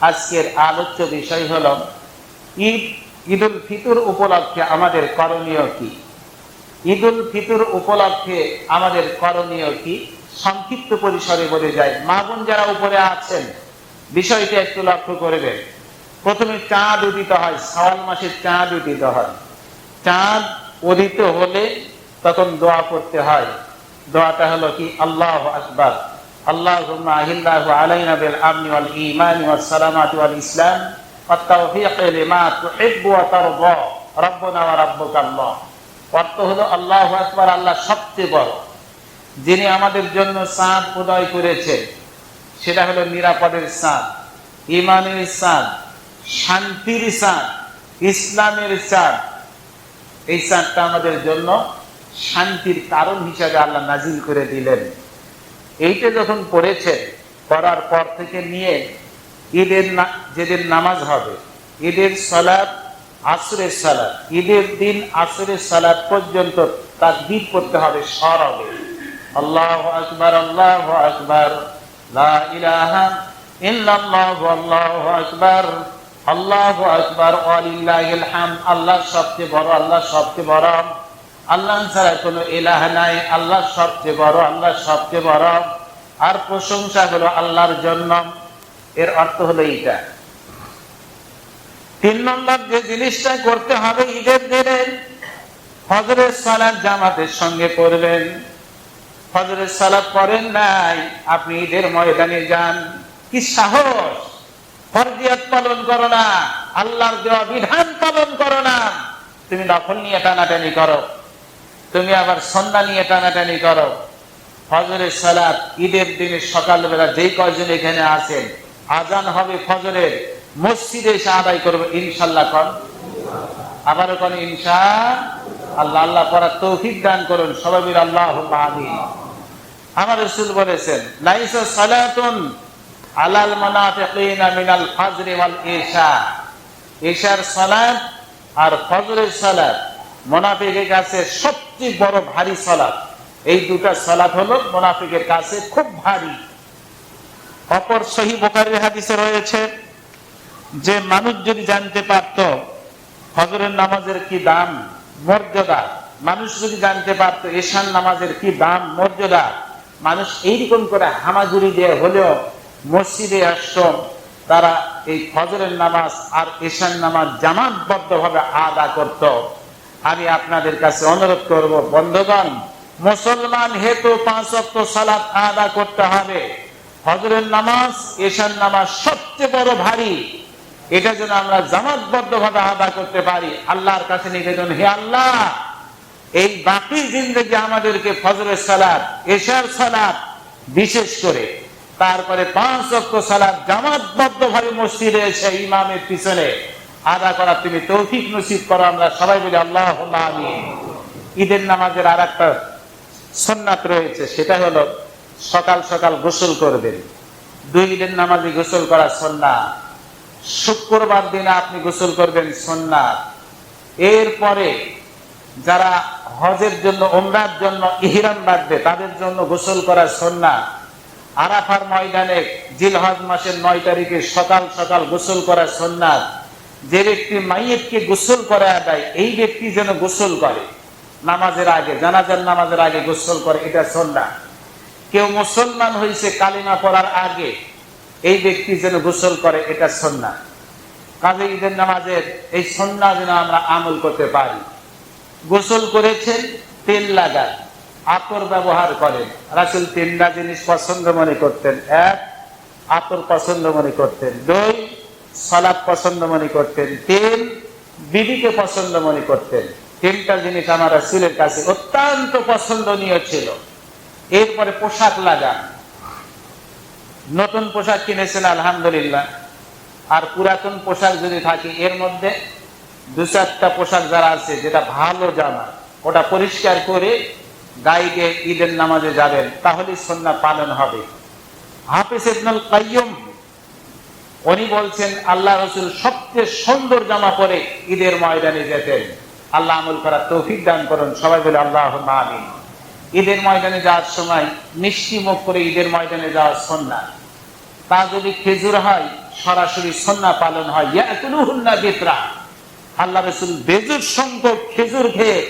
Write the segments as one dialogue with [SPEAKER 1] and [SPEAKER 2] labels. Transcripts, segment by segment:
[SPEAKER 1] আজকের আলোচ্য বিষয় হলো ঈদুল ফিতর উপলক্ষে আমাদের করণীয় কি। ঈদুল ফিতর উপলক্ষে আমাদের করণীয় কি সংক্ষিপ্ত পরিসরে বলে যায়। মা বোন যারা উপরে আছেন বিষয়টি একটু লক্ষ্য করবেন। প্রথমে চাঁদ উদিত হয়, শাওয়াল মাসের চাঁদ উদিত হয়। চাঁদ উদিত হলে তখন দোয়া করতে হয়। দোয়াটা হলো কি, আল্লাহু আকবার, আল্লাহুম্মা আহিল্লাহু আলাইনা বিল আমনি ওয়াল ঈমানি ওয়াস সালামাতি ওয়াল ইসলাম ওয়াত তাওফীক লিমা তুহিব্বু ওয়া তারদা রাব্বুনা ওয়া রাব্বুকাল্লাহ। অর্থ হলো আল্লাহু আকবার, আল্লাহ সবচেয়ে বড়। যিনি আমাদের জন্য চাঁদ উদয় করেছেন সেটা হলো নিরাপদের চাঁদ, ঈমানের চাঁদ, শান্তির চাঁদ, ইসলামের চাঁদ। এই চাঁদটা আমাদের জন্য শান্তির কারণ হিসাবে আল্লাহ নাজিল করে দিলেন। এইটা যখন পড়েছেন, পড়ার পর থেকে নিয়ে ঈদের যেদিন নামাজ হবে, ঈদের সালাত, আসরের সালাত, ঈদের দিন আসরের সালাত পর্যন্ত তাকবীর করতে হবে সরবে। আল্লাহু আকবার, আল্লাহু আকবার, লা ইলাহা ইল্লাল্লাহু, আল্লাহু আকবার, আল্লাহু আকবার, ওয়া লিল্লাহিল হামদ। আল্লাহ সবচেয়ে বড়, আল্লাহ সবচেয়ে বড়, আল্লাহ ছাড়া কোনো ইলাহ নাই, আল্লাহ সবচেয়ে বড়, আল্লাহ সবচেয়ে বড়। আর প্রশংসা হলো আল্লাহর জন্য। এর অর্থ হলো এইটা। 3 নম্বর যে জিনিসটা করতে হবে ঈদের দিনে, ফজরের সালাত জামাতের সঙ্গে পড়বেন। ফজরের সালাত পড়েন নাই, আপনি ঈদের ময়দানে যান। কি সাহস! ফরজিয়াত পালন করো না, আল্লাহর দেওয়া বিধান পালন করো না, তুমি নফল নিয়ে টানাটানি করো, তুমি আবার সুন্নাহ নিয়ে টানাটানি করো। ফজরের সালাত ঈদের দিনে সকালবেলা যেই কয়জন এখানে আছেন, আজান হবে ফজরের, মসজিদে এসে আদায় করবো ইনশাআল্লাহ। কোন আবারও কোন ইনশাআল্লাহ। আল্লাহ পড়ার তৌফিক দান করুন, সবাই বলি আল্লাহুম্মা আমিন। আমার রাসূল বলেছেন, লাইসা সালাতুন আলাল মুনাফিকিনা মিনাল ফজরি ওয়াল ইশা। ইশার সালাত আর ফজরের সালাত মুনাফিকের কাছে সবচেয়ে বড় ভারী সালাত। এই দুটা সালাত হলো মুনাফিকের কাছে খুব ভারী। অপর সহিহ বুখারীর হাদিসে রয়েছে যে মানুষ যদি জানতে পারত ফজরের নামাজের কি দাম, মর্যাদা, মানুষ যদি জানতে পারত ঈশার নামাজের কি দাম, মর্যাদা, মানুষ এইরকম করে হামাগুড়ি দিয়ে হলেও মসজিদে আসতো, তারা এই ফজরের নামাজ আর ঈশার নামাজ জামাতবদ্ধভাবে আদা করত। আমি আপনাদের কাছে অনুরোধ করব, বন্ধুগণ, মুসলমান হেতু 5 ওয়াক্ত সালাত আদা করতে হবে। ফজরের নামাজ, ঈশার নামাজ সবচেয়ে বড় ভারী, এটা যেন আমরা জামাতবদ্ধভাবে আদা করতে পারি। আল্লাহর কাছে নিবেদন, হে আল্লাহ, এই বাকি জিন্দেগি আমাদেরকে ফজরের সালাত, ঈশার সালাত বিশেষ করে, তারপরে 5 ওয়াক্ত সালাত জামাতবদ্ধভাবে মসজিদে এসে ইমামের পিছনে আদা করা তুমি তৌফিক নসিব করো। আমরা সবাই বলি আল্লাহুম্মা আমিন। ঈদের নামাজের আর একটা সুন্নাত রয়েছে, সেটা হলো সকাল সকাল গোসল করবেন। 2 ঈদের নামাজে গোসল করা সুন্নাত। শুক্রবার দিনে আপনি গোসল করবেন সুন্নাত। এরপরে যারা হজের জন্য, উমরার জন্য ইহরাম বাঁধবে তাদের জন্য গোসল করা সুন্নাত। আরাফার ময়দানে জিলহজ মাসের 9 তারিখে সকাল সকাল গোসল করা সুন্নাত। যে ব্যক্তি মাইয়িতকে গোসল করায় দেয়, এই ব্যক্তি যেন গোসল করে নামাজের আগে, জানাজার নামাজের আগে গোসল করে, এটা সুন্নাত। কেউ মুসলমান হয়েছে কালিমা পড়ার আগে, এই ব্যক্তি যেন গোসল করে, এটা সুন্নাত। কাজে ঈদের নামাজের এই সুন্নাত যেন আমরা আমল করতে পারি। গোসল করেছেন, তেল লাগান, আতর ব্যবহার করেন। রাসূল 3টা জিনিস পছন্দ মনে করতেন। 1, আতর পছন্দ মনে করতেন। 2, সালাত পছন্দ মনে করতেন। 3, বিবিকে পছন্দ মনে করতেন। 3টা জিনিস আমার রাসূলের কাছে অত্যন্ত পছন্দনীয় ছিল। এরপরে পোশাক লাগান। নতুন পোশাক কিনেছেন আলহামদুলিল্লাহ, আর পুরাতন পোশাক যদি থাকে, এর মধ্যে 2-4টা পোশাক যারা আছে যেটা ভালো জামা, ওটা পরিষ্কার করে গায়ে ঈদের নামাজে যাবেন, তাহলে সুন্নাত পালন হবে। হাফেজ ইবনুল কাইয়্যিম উনি বলছেন, আল্লাহ রাসূল সবচেয়ে সুন্দর জামা পরে ঈদের ময়দানে যেতেন। আল্লাহ আমল করার তৌফিক দান করুন, সবাই বলে আল্লাহুম্মা আমিন। ঈদের ময়দানে যাওয়ার সময় মিষ্টি মুখ করে ঈদের ময়দানে যাওয়ার সুন্নাত। তা যদি খেজুর হয় সরাসরি সুন্নাহ পালন হয়। ইয়াকুলুহুন্না বিতরা, আল্লাহ রাসূল বেজুর সংখ্যক খেজুর খেয়ে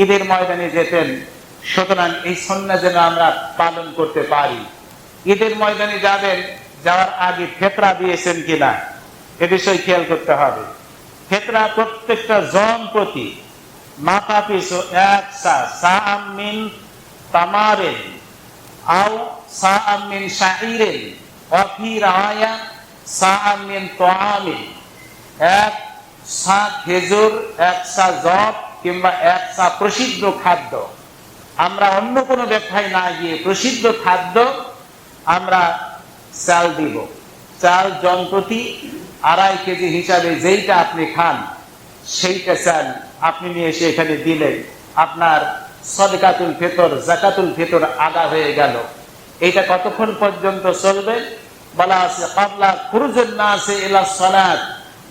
[SPEAKER 1] ঈদের ময়দানে যেতেন। সুতরাং এই সুন্নাহ যেন আমরা পালন করতে পারি। ঈদের ময়দানে যাবেন, যাওয়ার আগে ফিতরা দিয়েছেন কিনা এ বিষয় খেয়াল করতে হবে। ফিতরা প্রত্যেকটা জন প্রতি মাথা পিছু এক সাআম মিন তামারিন আও সাআম মিন শাঈরিন ওয়া ফি রাওয়ায়া সাআম মিন তুআমিন, এক সা খেজুর, এক সা জব কিংবা এক সা প্রসিদ্ধ খাদ্য। আমরা অন্য কোনো ব্যাখ্যায় না গিয়ে প্রসিদ্ধ খাদ্য আমরা চাল দিব। চাল জন প্রতি 2.5 কেজি হিসাবে যেইটা আপনি খান সেইটা চাল আপনি নিয়ে এসে এখানে দিলেন, আপনার সদকাতুল ফিতর, যাকাতুল ফিতর আদা হয়ে গেল। এইটা কতক্ষণ পর্যন্ত চলবে? বলা আছে ক্বাবলা খুরুজুন নাস ইলা সালাত,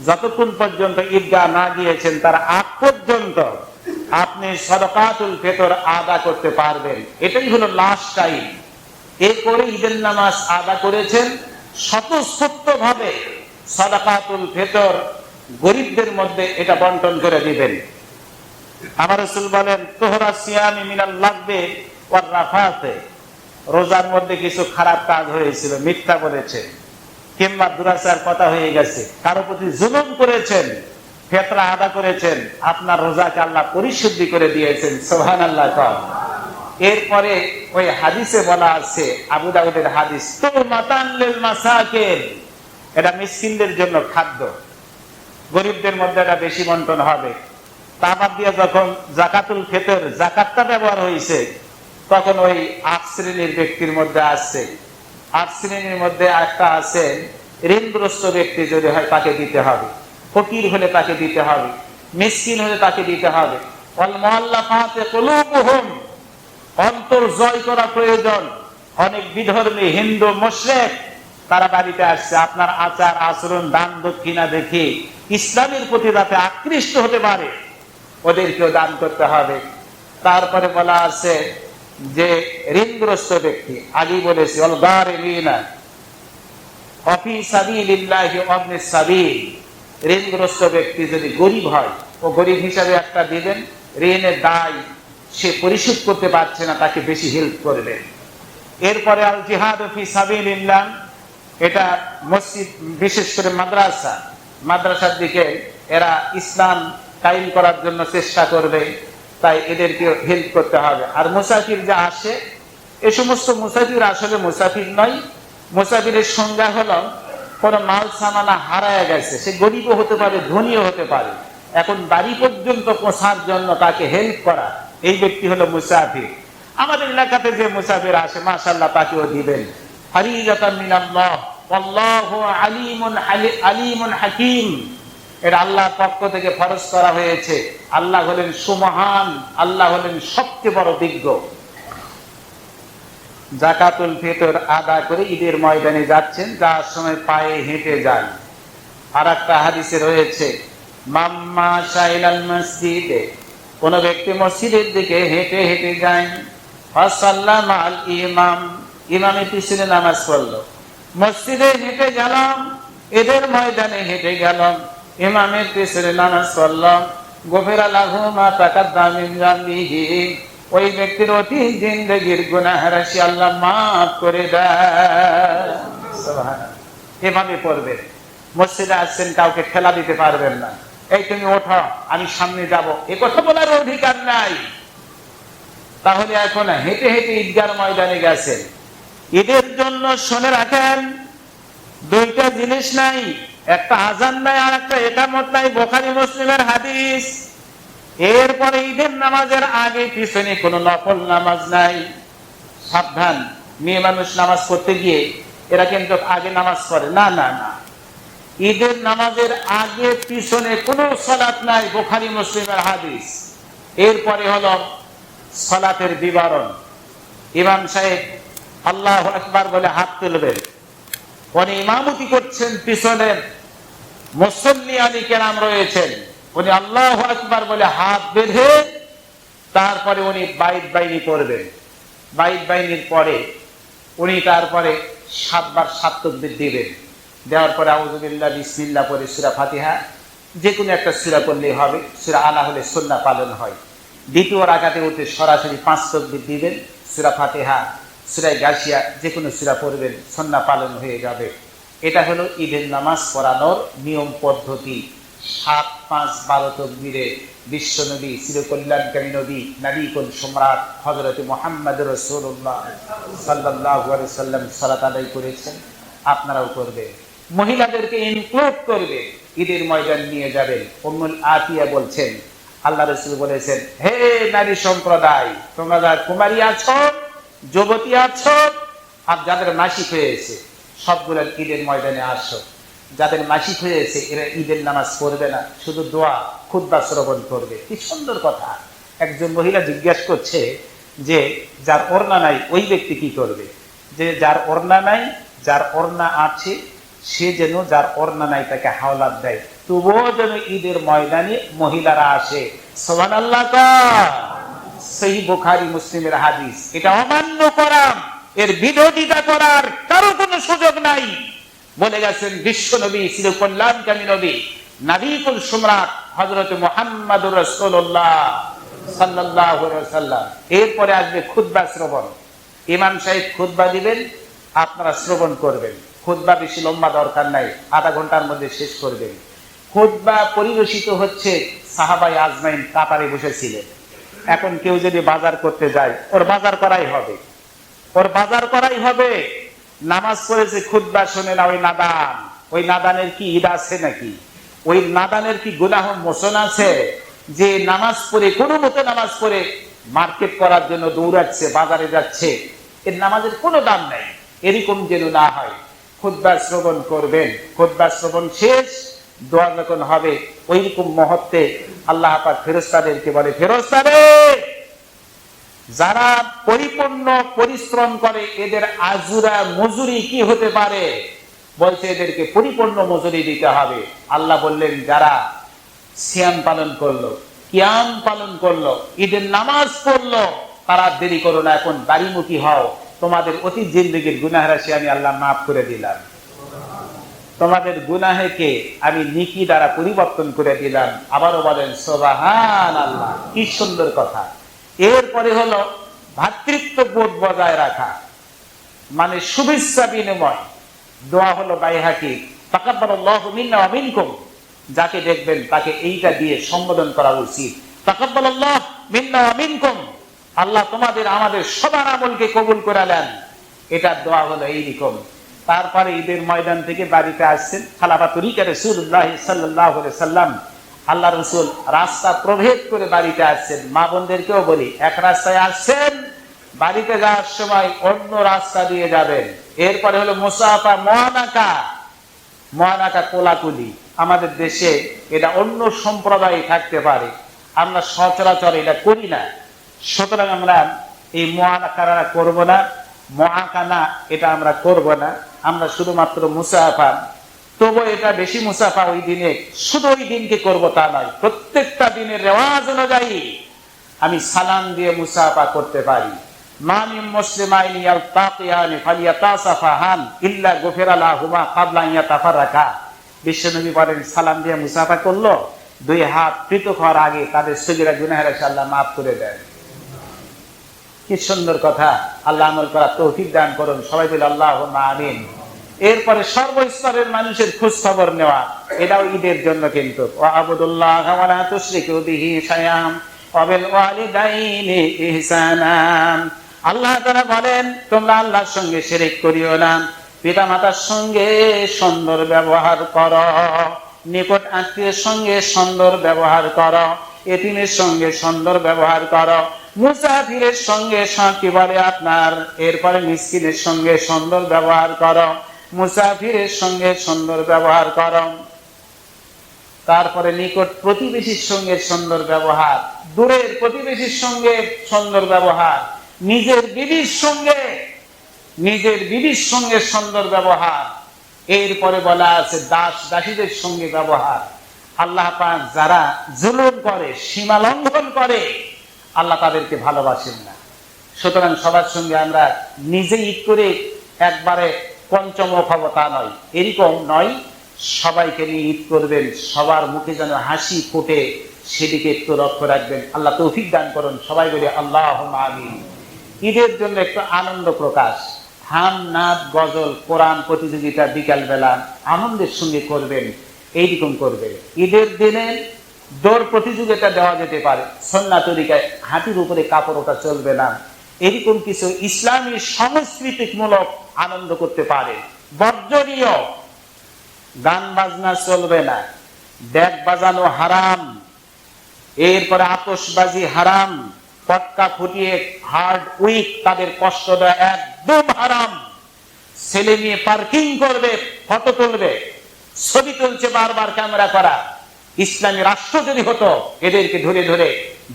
[SPEAKER 1] যতক্ষণ পর্যন্ত ঈদগাহ না গিয়েছেন তার আগ পর্যন্ত আপনি সদকাতুল ফিতর আদা করতে পারবেন। এটাই হলো লাস্ট টাইম। এরপরে ঈদের নামাজ আদা করেছেন, স্বতঃস্ফূর্তভাবে সদকাতুল ফিতর গরিবদের মধ্যে এটা বন্টন করে দিবেন। আমার রাসূল বলেন তোহরা সিয়ামি মিনাল লাগবে ওয়ার রাফাতে, রোজার মধ্যে কিছু খারাপ কাজ হয়েছিল, মিথ্যা বলেছেন কিংবা দুরাচার কথা হয়ে গেছে, কারো প্রতি জুলুম করেছেন, ফিতরা আদা করেছেন, আপনার রোজাকে আল্লাহ পরিশুদ্ধি করে দিয়েছেন। সুবহানাল্লাহ। এরপরে ওই হাদিসে বলা আছে, আবু দাউদের হাদিস, তুমাতান লিল মাসাকিন, এটা মিসকিনদের জন্য খাদ্য, গরিবদের মধ্যে এটা বেশি বন্টন হবে। তা বাদ দিয়ে যখন যাকাতুল ফিতর যাকাতটা ব্যবহার হয়েছে তখন ওই 8 শ্রেণীর ব্যক্তির মধ্যে আছে। 8 শ্রেণীর মধ্যে একটা আছে ঋণগ্রস্ত ব্যক্তি যদি হয় তাকে দিতে হবে, ফকির হলে তাকে দিতে হবে, মিসকিন হলে তাকে দিতে হবে। ওয়াল মুআল্লাফাতি কুলুবুহুম, অন্তর জয় করা প্রয়োজন। অনেক বিধর্মী হিন্দু মুশরিক তারা বাড়িতে আসছে, আপনার আচার আচরণ দান দক্ষিণা দেখে ইসলামের প্রতি যাতে আকৃষ্ট হতে পারে ওদেরকেও দান করতে হবে। তারপরে বলা আছে যে ঋণগ্রস্ত ব্যক্তি, আগেই বলেছি ওয়াল গারিমিনা ওয়া ফি সাবিলিল্লাহি ওয়া ইবনিস সাবিল, ঋণগ্রস্ত ব্যক্তি যদি গরিব হয় ও গরিব হিসাবে একটা দিবেন, ঋণের দায় সে পরিশোধ করতে পারছে না, তাকে বেশি হেল্প করবেন। এরপরে আল জিহাদ ফি সাবিলিল্লাহ, এটা মসজিদ বিশেষ করে মাদ্রাসার দিকে এরা ইসলাম কায়েম করার জন্য চেষ্টা করবে, তাই এদেরকে হেল্প করতে হবে। আর মুসাফির যা আসে, এই সমস্ত মুসাফির আসলে মুসাফির নয়। মুসাফিরের সংজ্ঞা হলো কোন মাল সামানা হারায় গেছে, সে গরিবও হতে পারে ধনীও হতে পারে, এখন বাড়ি পর্যন্ত পৌঁছার জন্য তাকে হেল্প করা, এই ব্যক্তি হলো মুসাফির। আমাদের এলাকাতে যে মুসাফির আসে মাশাআল্লাহ তাকেও দিবেন। ফারিজাতাম মিনাল্লাহ ওয়াল্লাহু আলিমুন হাকীম, এটা আল্লাহর পক্ষ থেকে ফরজ করা হয়েছে। আল্লাহ হলেন সুমহান, আল্লাহ হলেন সবচেয়ে বড় বিজ্ঞ। যাকাতুল ফিতর আদা করে ঈদের ময়দানে যাচ্ছেন, যাওয়ার সময় পায়ে হেঁটে যান। আর একটা হাদিসে রয়েছে মাম্মা শাইলাল মসজিদে, কোন ব্যক্তি মসজিদের দিকে হেঁটে হেঁটে যায়, ফাসাল্লামা আল ইমাম, ইমামের পিছনে নামাজ পড়লো, মসজিদে হেঁটে গেলাম, ঈদের ময়দানে হেঁটে গেলাম, ইমামের পিছনে নামাজ পড়লাম, গফিরা লাহু মা তাকাদ্দামা মিন যামবিহি, ওই ব্যক্তির অতীত জিন্দেগীর গুনাহ রাশি আল্লাহ মাফ করে দেয়। সুবহানাল্লাহ। এভাবে পড়বেন। মসজিদে আসছেন, কাউকে ঠেলা দিতে পারবেন না, এই তুমি ওঠো আমি সামনে যাব, এ কথা বলার অধিকার নাই। তাহলে এখন হেঁটে হেঁটে ঈদগাহ ময়দানে গেছেন, ঈদের জন্য শুনে রাখেন দুইটা জিনিস নাই, একটা আজান নাই আর একটা ইকামত নাই, বুখারী মুসলিমের হাদিস। এরপরে ঈদের নামাজের আগে পিছনে কোনো নফল নামাজ নাই। সাবধান, মেয়ে মানুষ নামাজ পড়তে গিয়ে এরা কিন্তু আগে নামাজ পড়ে না, না না, ঈদের নামাজের আগে পিছনে কোনো সালাত নাই, বুখারী মুসলিমের হাদিস। এরপরে হলো সালাতের বিবরণ। ইমাম সাহেব আল্লাহু আকবার বলে হাত তুলবেন, উনি ইমামতি করছেন, পিছনে মুসল্লি আলী কেরাম রয়েছেন, উনি আল্লাহু আকবার বলে হাত বেঁধে তারপরে উনি বাইত বাইনি করবেন। বাইত বাইনির পরে উনি তারপরে 7 বার 7 তাকবীর দিবেন। দেওয়ার পরে আউযুবিল্লাহ বিসমিল্লাহ পরে সূরা ফাতিহা, যে কোনো একটা সূরা পড়লেই হবে। সূরা আলা হলে সুন্নাহ পালন হয়। দ্বিতীয় রাকাতে উঠে সরাসরি 5 তাকবীর দিবেন, সূরা ফাতিহা, সূরা গাশিয়া, যে কোনো সূরা পড়বেন, সুন্নাহ পালন হয়ে যাবে। এটা হলো ঈদের নামাজ পড়ানোর নিয়ম পদ্ধতি। 7, 5, 12 তাকবীরে বিশ্বনবী চিরকল্যাণকারী নবী নবীকুল সম্রাট হযরত মুহাম্মদ রাসূলুল্লাহ সাল্লাল্লাহু আলাইহি সাল্লাম সালাত আদায় করেছেন, আপনারাও করবেন। মহিলাদেরকে ইনক্লুড করবে, ঈদের ময়দান নিয়ে যাবেন। উম্মুল আতিয়া বলছেন, আল্লাহ রাসূল বলেছেন, হে নারী সম্প্রদায়, তোমরা যারা কুমারী আছো, যুবতী আছো, আর যাদের মাসিক হয়েছে, সবগুলো ঈদের ময়দানে আসো। যাদের মাসিক হয়েছে এরা ঈদের নামাজ পড়বে না, শুধু দোয়া খুতবা শ্রবণ করবে। কি সুন্দর কথা। একজন মহিলা জিজ্ঞাসা করছে যে যার ওড়না নাই ওই ব্যক্তি কি করবে? যে যার ওড়না নাই, যার ওড়না আছে সে যেন যার ওড়না নাই তাকে হাওলাত দেয়, তবুও যেন ঈদের ময়দানে মহিলারা আসে। সুবহানাল্লাহ। সহিহ বুখারী মুসলিমের হাদিস। এটা অমান্য করা, এর বিরোধিতা করার কারো কোনো সুযোগ নাই। বলে গেছেন বিশ্বনবী চিরকল্যাণকামী নবী নবীকুল সম্রাট হযরত মুহাম্মদুর রাসূলুল্লাহ সাল্লাল্লাহু আলাইহি ওয়াসাল্লাম। এরপরে আসবে খুতবা শ্রবণ। ইমাম সাহেব খুতবা দিবেন, আপনারা শ্রবণ করবেন। খুতবা বেশি লম্বা দরকার নাই, আধা ঘন্টার মধ্যে শেষ করবেন। খুতবা পরিবেশিত হচ্ছে, সাহাবায়ে আজমাইন কাতারে বসেছিলেন। এখন কেউ যদি বাজার করতে যায়, ওর বাজার করাই হবে, ওর বাজার করাই হবে। নামাজ পড়েছে, খুতবা শুনে না, ওই নাদান, ওই নাদানের কি ঈদ আছে নাকি? ওই নাদানের কি গুনাহ মোচন আছে? যে নামাজ পড়ে, কোনো মতে নামাজ পড়ে মার্কেট করার জন্য দৌড়াচ্ছে, বাজারে যাচ্ছে, এর নামাজের কোনো দাম নাই। এরকম যেন না হয়। খুতবা শ্রবণ করবেন, খুতবা শ্রবণ শেষ, দোয়া যখন হবে, ওইরকম মুহূর্তে আল্লাহ পাক ফেরেশতাদেরকে বলে, ফেরেশতারে, যারা পরিপূর্ণ পরিশ্রম করে এদের আজুরা মজুরি কি হতে পারে? বলছে এদেরকে পরিপূর্ণ মজুরি দিতে হবে। আল্লাহ বললেন, যারা সিয়াম পালন করলো, কিয়াম পালন করলো, ঈদের নামাজ পড়লো, তারা দেরি করো না, এখন বাড়িমুখী হও। তোমাদের অতীত জিন্দেগীর গুনাহ রাশি আমি আল্লাহ মাফ করে দিলাম। তোমাদের গুনাহকে আমি নেকি দ্বারা পরিবর্তন করে দিলাম। আবারও বলেন সুবহানাল্লাহ। কি সুন্দর কথা। এরপরে হলো ভ্রাতৃত্ববোধ বজায় রাখা, মানে শুভেচ্ছা বিনিময়। দোয়া হলো বাইহাকি, তাকাব্বালাল্লাহু মিন্না ওয়া মিনকুম। যাকে দেখবেন তাকে এইটা দিয়ে সম্বোধন করা উচিত, তাকাব্বালাল্লাহু মিন্না ওয়া মিনকুম। আল্লাহ তোমাদের আমাদের সবার আমলকে কবুল করে নেন। এটা দোয়া হলো এইরকম। তারপরে ঈদের ময়দান থেকে বাড়িতে আসছেন, খালাফাতুরিকা রাসূলুল্লাহ সাল্লাল্লাহু আলাইহি সাল্লাম, আল্লাহ রসুল রাস্তা প্রভেদ করে বাড়িতে আসছেন। মা বোনদেরকেও বলি, এক রাস্তায় আসছেন, বাড়িতে যাওয়ার সময় অন্য রাস্তা দিয়ে যাবেন। এরপরে হলো মুসাফা, মুআনাকা। মুআনাকা কোলাকুলি। আমাদের দেশে এটা অন্য সম্প্রদায় থাকতে পারে, আমরা সচরাচর এটা করি না। সুতরাং আমরা এই মুআনাকারা করব না, মুআকানা এটা আমরা করব না। আমরা শুধুমাত্র মুসাফা। তবু এটা বেশি মুসাফা ওই দিনে, শুধু ওই দিনকে করব তা নয়, প্রত্যেকটা দিনের রেওয়াজ অনুযায়ী আমি সালাম দিয়ে মুসাফা করতে পারি। মা মিন মুসলিমাইনি ইয়ালতাকিয়ানি ফালিয়াতাসাফাহান ইল্লা গুফিরা লাহুমা ক্বাবলা আন ইয়াতাফাররাকা। বিশ্বনবী বলেন, সালাম দিয়ে মুসাফা করলো, দুই হাত পৃথক হওয়ার আগে তাদের সগীরা গুনাহের আল্লাহ মাফ করে দেন। কি সুন্দর কথা। আল্লাহ আমল করার তৌফিক দান করুন। সবাই বলে আল্লাহুম্মা আমিন। এরপরে সর্বস্তরের মানুষের খোঁজ খবর নেওয়া, এটাও ঈদের জন্য। কিন্তু ওয়াবুদুল্লাহ ওয়া লা তুশরিকু বিহি শাইআন ওয়া বিল ওয়ালিদাইনি ইহসানা। আল্লাহ তাআলা বলেন, তোমরা আল্লাহর সঙ্গে শিরক করিও না, পিতামাতার সঙ্গে সুন্দর ব্যবহার করো, নিকট আত্মীয়ের সঙ্গে সুন্দর ব্যবহার করো, এতিমের সঙ্গে সুন্দর ব্যবহার করো, মুসাফিরের সঙ্গে কি বলে আপনার, এরপরে মিসকিনের সঙ্গে সুন্দর ব্যবহার করো, মুসাফিরের সঙ্গে সুন্দর ব্যবহার করো। তারপরে নিকট প্রতিবেশীর সঙ্গে সুন্দর ব্যবহার, দূরের প্রতিবেশীর সঙ্গে সুন্দর ব্যবহার, নিজের বিবির সঙ্গে সুন্দর ব্যবহার। এরপরে বলা আছে দাস দাসীদের সঙ্গে ব্যবহার। আল্লাহ পাক যারা জুলুম করে, সীমা লঙ্ঘন করে, আল্লাহ তাদেরকে ভালোবাসেন না। সুতরাং সবার সঙ্গে আমরা নিজে ঈদ করে একবারে পঞ্চমুখ হব তা নয়, এরকম নয়। সবাইকে নিয়ে ঈদ করবেন, সবার মুখে যেন হাসি ফোটে, সেদিকে একটু লক্ষ্য রাখবেন। আল্লাহ তৌফিক দান করুন। সবাই বলি আল্লাহুম্মা আমিন। ঈদের জন্য একটু আনন্দ প্রকাশ, হাম নাচ গজল কোরআন প্রতিযোগিতা বিকাল বেলা আনন্দের সঙ্গে করবেন, এইরকম করবেন। ঈদের দিনে দৌড় প্রতিযোগিতা দেওয়া যেতে পারে, সুন্নাত তরিকায় হাঁটুর উপরে কাপড় ওটা চলবে না, এরকম কিছু ইসলামী সংস্কৃতিমূলক আনন্দ করতে পারে। বর্জনীয় গান বাজনা চলবে না, ডেক বাজানো হারাম, এরপরে আতশবাজি হারাম, পটকা ফুটিয়ে হার্ড উইক তাদের কষ্ট দেওয়া একদম হারাম। ছেলে নিয়ে পার্কিং করবে, ফটো তুলবে, ছবি তুলছে বারবার ক্যামেরা করা। ইসলামী রাষ্ট্র যদি হতো এদেরকে ধরে ধরে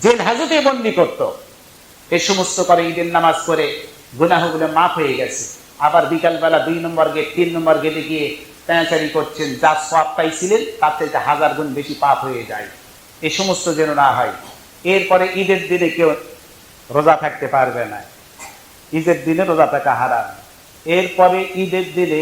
[SPEAKER 1] জেল হাজতে বন্দি করত। এই সমস্ত করে ঈদের নামাজ করে গুনাহগুলো মাফ হয়ে গেছে। আবার বিকাল বেলা 2 নম্বর গেট 3 নম্বর গেটে গিয়ে প্যাঁচারি করছেন, যা সওয়াব পাইছিলেন তার থেকে 1000 গুণ বেশি পাপ হয়ে যায়। এই সমস্ত যেন না হয়। এরপরে ঈদের দিনে কেউ রোজা থাকতে পারবে না, ঈদের দিনে রোজা থাকা হারাম। এরপরে ঈদের দিনে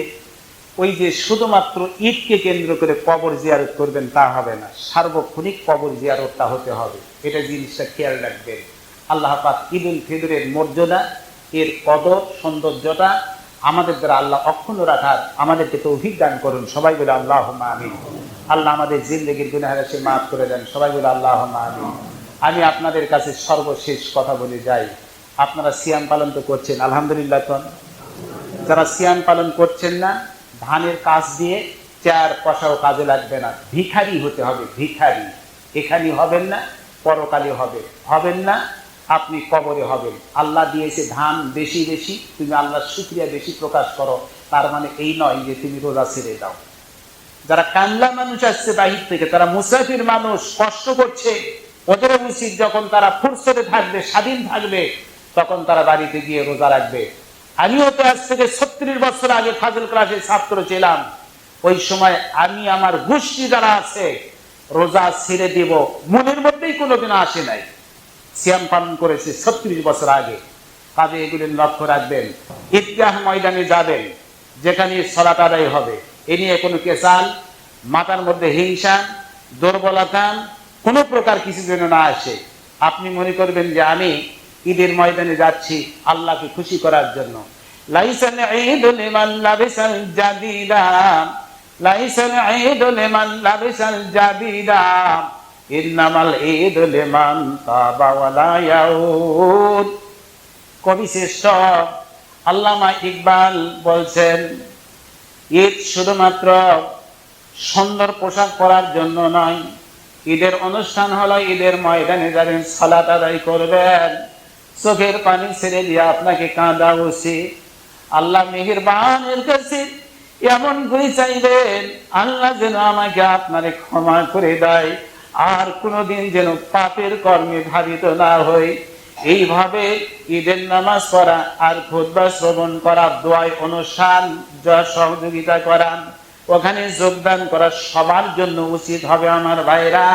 [SPEAKER 1] ওই যে শুধুমাত্র ঈদকে কেন্দ্র করে কবর জিয়ারত করবেন তা হবে না, সার্বক্ষণিক কবর জিয়ারতটা হতে হবে। এটা জিনিসটা খেয়াল রাখবেন। আল্লাহ পাক ঈদুল ফিতরের মর্যাদা, এর কদর, সৌন্দর্যটা আমাদের দ্বারা আল্লাহ অক্ষুণ্ণ রাখার আমাদেরকে তৌফিক দান করুন। সবাই বলে আল্লাহুম্মা আমিন। আল্লাহ আমাদের জিন্দেগির গুনাহ রাশি মাফ করে দেন। সবাই বলে আল্লাহুম্মা আমিন। আমি আপনাদের কাছে সর্বশেষ কথা বলে যাই, আপনারা সিয়াম পালন তো করছেন আলহামদুলিল্লাহ। যারা সিয়াম পালন করছেন না, ধানের কাজ দিয়ে 4 পয়সাও কাজে লাগবে না, ভিখারি হতে হবে, ভিখারি। এখানে হবেন না, পরকালে হবেন না, আপনি কবরে হবেন। আল্লাহ দিয়েছে ধান বেশি বেশি, তুমি আল্লাহর শুকরিয়া বেশি প্রকাশ করো, তার মানে এই নয় যে তুমি রোজা ছেড়ে দাও। যারা কামলা মানুষ আসছে বাহির থেকে, তারা মুসাফির মানুষ, কষ্ট করছে, ওদের উচিত যখন তারা ফুরসতে থাকবে, স্বাধীন থাকবে, তখন তারা বাড়িতে গিয়ে রোজা রাখবে। আমিও তো আজ থেকে 36 বছর আগে ফাজল ক্লাসের ছাত্র ছিলাম। ওই সময় আমি আমার গোষ্ঠী যারা আছে রোজা ছেড়ে দেব মনের মধ্যেই কোনোদিন আসে নাই। সিয়াম পালন করেছে 36 বছর আগে। কাজে এগুলি লক্ষ্য রাখবেন। ঈদগাহ ময়দানে যাবেন, যেখানে সালাত আদায় হবে, এ নিয়ে কোনো কেসাল, মাথার মধ্যে হিংসা, দুর্বলতা, কোনো প্রকার কিছু যেন না আসে। আপনি মনে করবেন যে আমি ঈদের ময়দানে যাচ্ছি আল্লাহকে খুশি করার জন্য। লাইসাল ঈদু লিমান লাবিসাল জাদিদা, লাইসাল ঈদু লিমান লাবিসাল জাদিদা, ইন্নামাল ঈদু লিমান তাবা ওয়া লা ইয়াউদ। কবি শ্রেষ্ঠ আল্লামা ইকবাল বলছেন, ঈদ শুধুমাত্র সুন্দর পোশাক পরার জন্য নয়। ঈদের অনুষ্ঠান হলো ঈদের ময়দানে যাবেন, সালাত আদায় করবেন, চোখের পানি ছেড়ে দিয়ে আপনাকে কাঁদা উচিত। আল্লাহ মেহেরবানের কাছে এমন করে চাইবেন, আল্লাহ যেন আমাকে আপনারে ক্ষমা করে দেয়, আর কোনোদিন যেন পাপের কর্মে ধাবিত না হই। এইভাবে ঈদের নামাজ পড়া আর খুতবা শ্রবণ করা, দোয়ায় অনুষ্ঠান সহযোগিতা করা, ওখানে যোগদান করা সবার জন্য উচিত হবে আমার ভাইরা।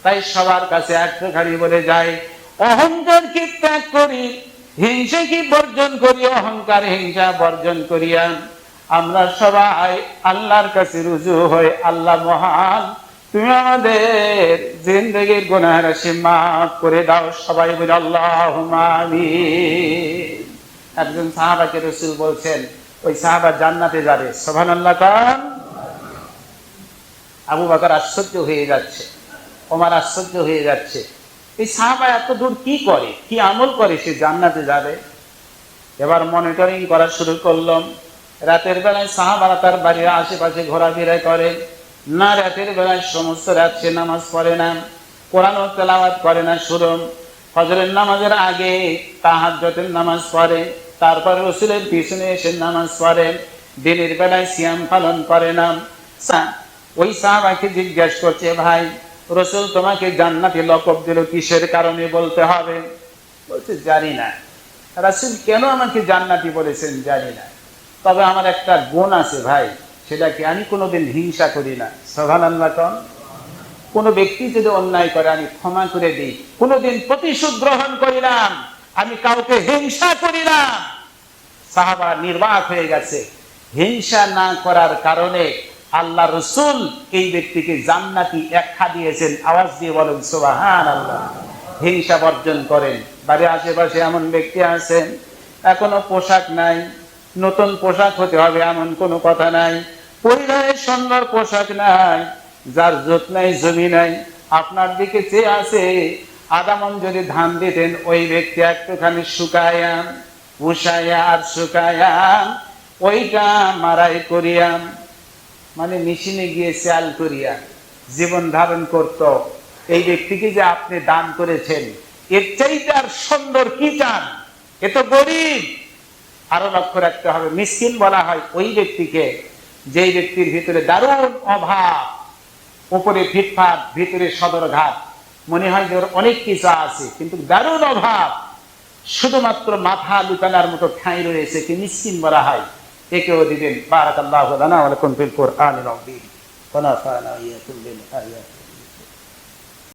[SPEAKER 1] তাই সবার কাছে একটাখানি বলে যায়, অহংকার কি ত্যাগ করি, হিংসা কি বর্জন করি, অহংকার হিংসা বর্জন করিয়া আমরা সবাই আল্লাহর কাছে রুজু হই। আল্লাহ মহান, তুমি আমাদের জিন্দেগির গুনাহ রাশি মাফ করে দাও। সবাই বলে আল্লাহুম্মা আমিন। একজন সাহাবাকে রাসূল বলছেন, ওই সাহাবা জান্নাতে যাবে, সুবহানাল্লাহ কান। আবু বকর আশ্চর্য হয়ে যাচ্ছে, ওমর আশ্চর্য হয়ে যাচ্ছে, এই সাহাবা এত দূর কি করে, কি আমল করে সে জান্নাতে যাবে। এবার মনিটরিং করা শুরু করলাম। রাতের বেলায় সাহাবারা তার বাড়ির আশেপাশে ঘোরাফেরা করে না, রাতের বেলায় সমস্ত রাত সে নামাজ পড়ে না, কোরআন তেলাওয়াত করে না। শুরু ফজরের নামাজের আগে তাহাজ্জুদের নামাজ পড়ে, তারপরে রাসূলের পিছনে এসে নামাজ পড়ে, দিনের বেলায় সিয়াম পালন করে না। ওই সাহাবাকে জিজ্ঞাসা করছে, ভাই রাসূল তোমাকে জান্নাতি লকব দিল কিসের কারণে বলতে হবে? বলছে জানি না। রাসূল কেন আমাকে জান্নাতি বলেছেন জানি না, তবে আমার একটা গুণ আছে ভাই, সেটা কি আমি কোনোদিন হিংসা করি না। সুবহানাল্লাহ কোন। কোনো ব্যক্তি যদি অন্যায় করে আমি ক্ষমা করে দিই, কোনোদিন প্রতিশোধ গ্রহণ করি না, আমি কাউকে হিংসা করি না। সাহাবা নির্বাক হয়ে গেছে, হিংসা না করার কারণে আল্লাহ রসুল এই ব্যক্তিকে জান্নাতি আখ্যা দিয়েছেন। আওয়াজ দিয়ে বলেন সুবহানাল্লাহ। হিংসা বর্জন করেন। বাড়ির আশেপাশে এমন ব্যক্তি আছেন এখনো পোশাক নাই, নতুন পোশাক হতে হবে এমন কোনো কথা নাই, পরিবারে সুন্দর পোশাক নাই, যার জোট নাই জমি নাই, আপনার দিকে চেয়ে আছে। আদামন যদি ধান দিতেন ওই ব্যক্তি একটুখানি শুকায়াম, উষায়া আর শুকায়াম, ওইটা মারাই করিয়াম, মানে মেশিনে গিয়ে চাল করিয়া জীবন ধারণ করত। এই ব্যক্তিকে যে আপনি দান করেছেন এর চাইতে আর সুন্দর কি চান? এ তো গরিব। আরো লক্ষ্য রাখতে হবে, মিসকিন বলা হয় ওই ব্যক্তিকে যেই ব্যক্তির ভিতরে দারুণ অভাব, উপরে ফিটফাট ভিতরে সদরঘাট, মনে হয় যে ওর অনেক কিছু আছে কিন্তু দারুণ অভাব, শুধুমাত্র মাথা লুকানোর মতো ঠাঁই রয়েছে, কি মিসকিন বলা হয়। একেও দিবেন। বারাকাল্লাহু লানা ওয়া লাকুম ফিল কুরআনিল আযীম ওয়া নাফা'না ওয়া ইয়্যাকুম বিল আয়াত।